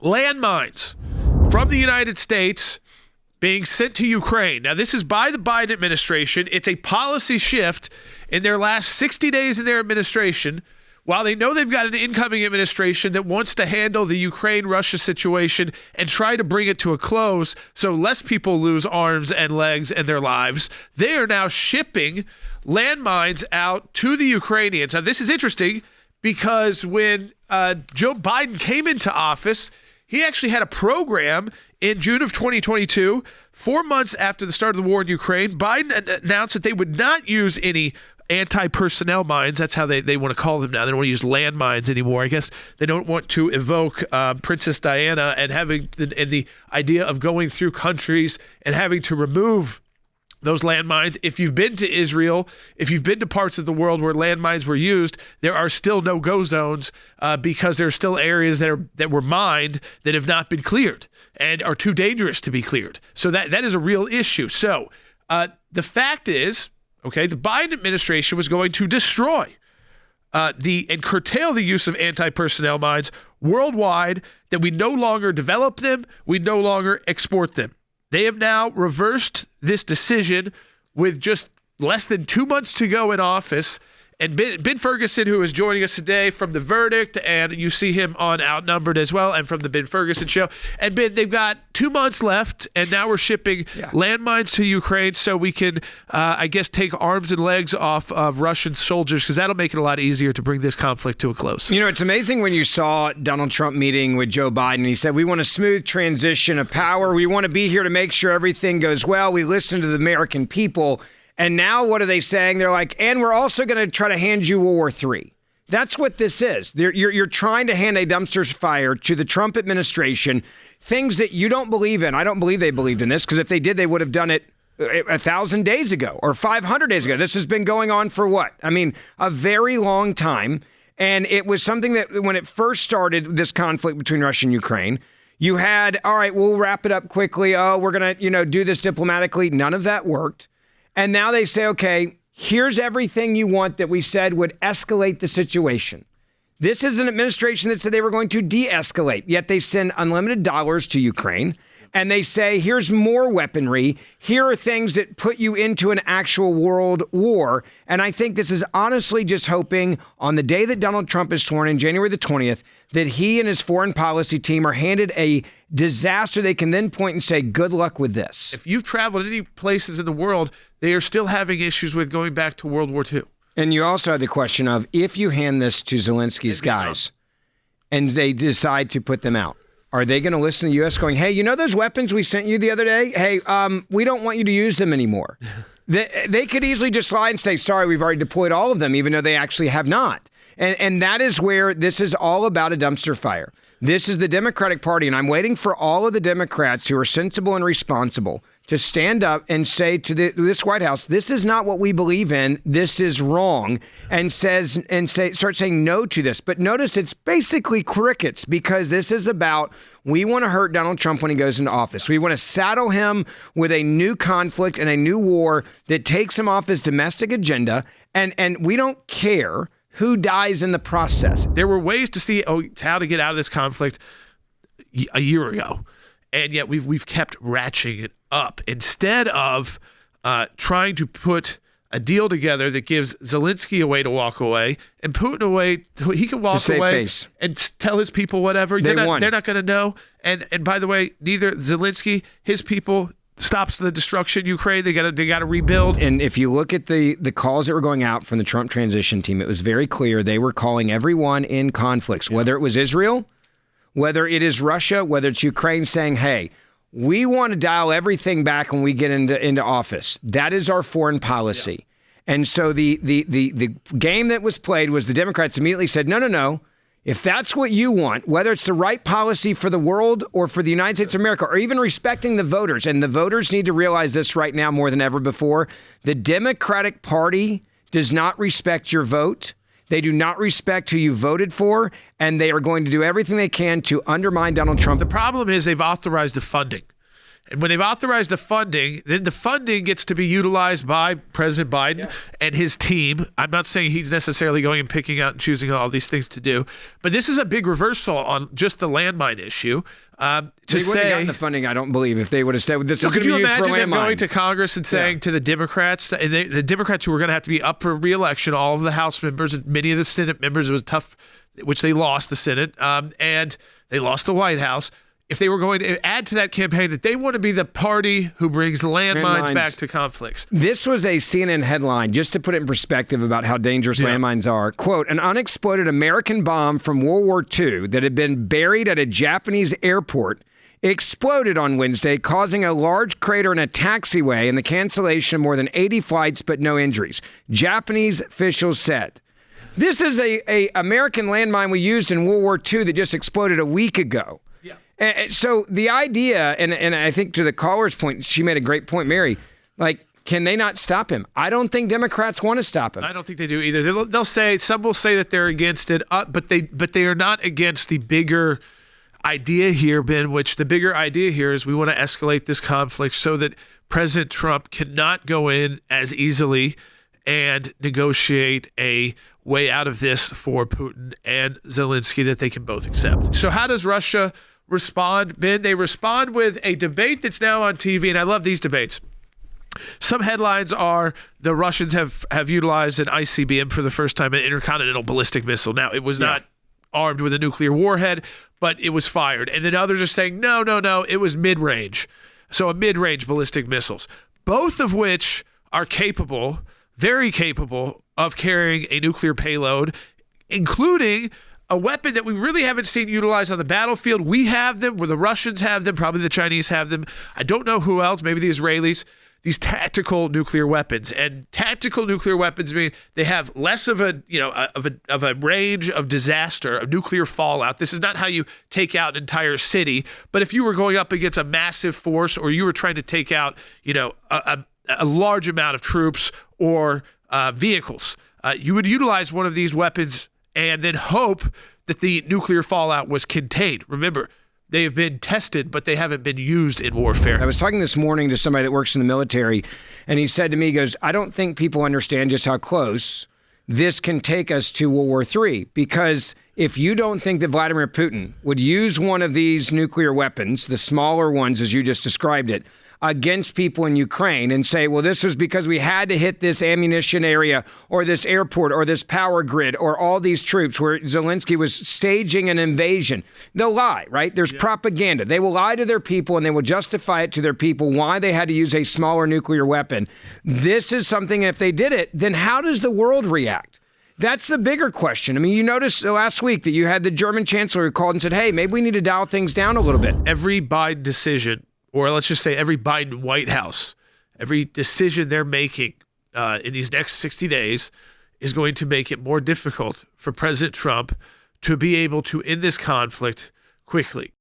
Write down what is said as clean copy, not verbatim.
landmines from the United States being sent to Ukraine. Now, this is by the Biden administration. It's a policy shift in their last 60 days in their administration. While they know they've got an incoming administration that wants to handle the Ukraine-Russia situation and try to bring it to a close so less people lose arms and legs and their lives, they are now shipping landmines out to the Ukrainians. Now, this is interesting because when Joe Biden came into office, he actually had a program in June of 2022, 4 months after the start of the war in Ukraine. Biden announced that they would not use any anti-personnel mines. That's how they want to call them now. They don't want to use landmines anymore. I guess they don't want to evoke Princess Diana and having the idea of going through countries and having to remove those landmines. If you've been to Israel, if you've been to parts of the world where landmines were used, there are still no-go zones because there are still areas that were mined that have not been cleared and are too dangerous to be cleared. So that is a real issue. So the fact is, okay, the Biden administration was going to destroy and curtail the use of anti-personnel mines worldwide, that we no longer develop them, we no longer export them. They have now reversed this decision with just less than 2 months to go in office. And Ben Ferguson, who is joining us today from The Verdict, and you see him on Outnumbered as well, and from the Ben Ferguson Show. And Ben, they've got 2 months left, and now we're shipping landmines to Ukraine so we can, I guess, take arms and legs off of Russian soldiers, because that'll make it a lot easier to bring this conflict to a close. You know, it's amazing when you saw Donald Trump meeting with Joe Biden. He said, we want a smooth transition of power. We want to be here to make sure everything goes well. We listen to the American people. And now what are they saying? They're like, and we're also going to try to hand you World War III. That's what this is. You're trying to hand a dumpster fire to the Trump administration, things that you don't believe in. I don't believe they believed in this, because if they did, they would have done it 1,000 days ago or 500 days ago. This has been going on for what? I mean, a very long time. And it was something that when it first started, this conflict between Russia and Ukraine, you had, all right, we'll wrap it up quickly. Oh, we're going to, do this diplomatically. None of that worked. And now they say, okay, here's everything you want that we said would escalate the situation. This is an administration that said they were going to de-escalate, yet they send unlimited dollars to Ukraine. And they say, here's more weaponry. Here are things that put you into an actual world war. And I think this is honestly just hoping on the day that Donald Trump is sworn in, January the 20th, that he and his foreign policy team are handed a disaster they can then point and say, good luck with this. If you've traveled any places in the world, they are still having issues with going back to World War II. And you also have the question of, if you hand this to Zelensky's guys and they decide to put them out, are they going to listen to the U.S. going, hey, those weapons we sent you the other day? Hey, we don't want you to use them anymore. They could easily just lie and say, sorry, we've already deployed all of them, even though they actually have not. And that is where this is all about, a dumpster fire. This is the Democratic Party, and I'm waiting for all of the Democrats who are sensible and responsible to stand up and say to this White House, this is not what we believe in, this is wrong, and start saying no to this. But notice it's basically crickets, because this is about, we want to hurt Donald Trump when he goes into office. We want to saddle him with a new conflict and a new war that takes him off his domestic agenda, and we don't care who dies in the process. There were ways to see how to get out of this conflict a year ago, and yet we've kept ratcheting it up instead of trying to put a deal together that gives Zelensky a way to walk away and Putin a way he can walk away and tell his people whatever. They're not going to know. And by the way, neither Zelensky, his people, stops the destruction in Ukraine. They got to rebuild. And if you look at the calls that were going out from the Trump transition team, it was very clear they were calling everyone in conflicts, whether it was Israel, whether it is Russia, whether it's Ukraine, saying, hey, we want to dial everything back when we get into office. That is our foreign policy. Yeah. And so the game that was played was the Democrats immediately said, no. If that's what you want, whether it's the right policy for the world or for the United States of America, or even respecting the voters, and the voters need to realize this right now more than ever before, the Democratic Party does not respect your vote. They do not respect who you voted for, and they are going to do everything they can to undermine Donald Trump. The problem is they've authorized the funding. And when they've authorized the funding, then the funding gets to be utilized by President Biden and his team. I'm not saying he's necessarily going and picking out and choosing all these things to do, but this is a big reversal on just the landmine issue. They wouldn't have gotten the funding, I don't believe, if they would have said this is going to be used for landmines. Could you imagine them going to Congress and saying to the Democrats, and the Democrats who were going to have to be up for re-election, all of the House members, many of the Senate members, it was tough, which they lost the Senate, and they lost the White House. If they were going to add to that campaign that they want to be the party who brings landmines back to conflicts. This was a CNN headline, just to put it in perspective about how dangerous landmines are. Quote, an unexploded American bomb from World War II that had been buried at a Japanese airport exploded on Wednesday, causing a large crater in a taxiway and the cancellation of more than 80 flights, but no injuries. Japanese officials said. This is a American landmine we used in World War II that just exploded a week ago. So the idea, and I think to the caller's point, she made a great point, Mary, like, can they not stop him? I don't think Democrats want to stop him. I don't think they do either. They'll say, some will say that they're against it, but they are not against the bigger idea here, Ben, which the bigger idea here is we want to escalate this conflict so that President Trump cannot go in as easily and negotiate a way out of this for Putin and Zelensky that they can both accept. So how does Russia respond, Ben? They respond with a debate that's now on TV, and I love these debates. Some headlines are the Russians have utilized an ICBM for the first time, an intercontinental ballistic missile. Now, it was not armed with a nuclear warhead, but it was fired. And then others are saying, no, it was mid-range. So a mid-range ballistic missiles, both of which are capable, very capable of carrying a nuclear payload, including a weapon that we really haven't seen utilized on the battlefield. We have them, where the Russians have them, probably the Chinese have them. I don't know who else, maybe the Israelis. These tactical nuclear weapons, and tactical nuclear weapons mean they have less of a range of disaster, of nuclear fallout. This is not how you take out an entire city, but if you were going up against a massive force, or you were trying to take out, a large amount of troops or vehicles, you would utilize one of these weapons and then hope that the nuclear fallout was contained. Remember, they have been tested, but they haven't been used in warfare. I was talking this morning to somebody that works in the military, and he said to me, he goes, I don't think people understand just how close this can take us to World War III, because if you don't think that Vladimir Putin would use one of these nuclear weapons, the smaller ones as you just described it, against people in Ukraine and say, well, this was because we had to hit this ammunition area or this airport or this power grid or all these troops, where Zelensky was staging an invasion. They'll lie, right? There's propaganda. They will lie to their people, and they will justify it to their people why they had to use a smaller nuclear weapon. This is something, if they did it, then how does the world react? That's the bigger question. I mean, you noticed last week that you had the German chancellor who called and said, hey, maybe we need to dial things down a little bit. Every Biden decision, or let's just say every Biden White House, every decision they're making in these next 60 days is going to make it more difficult for President Trump to be able to end this conflict quickly.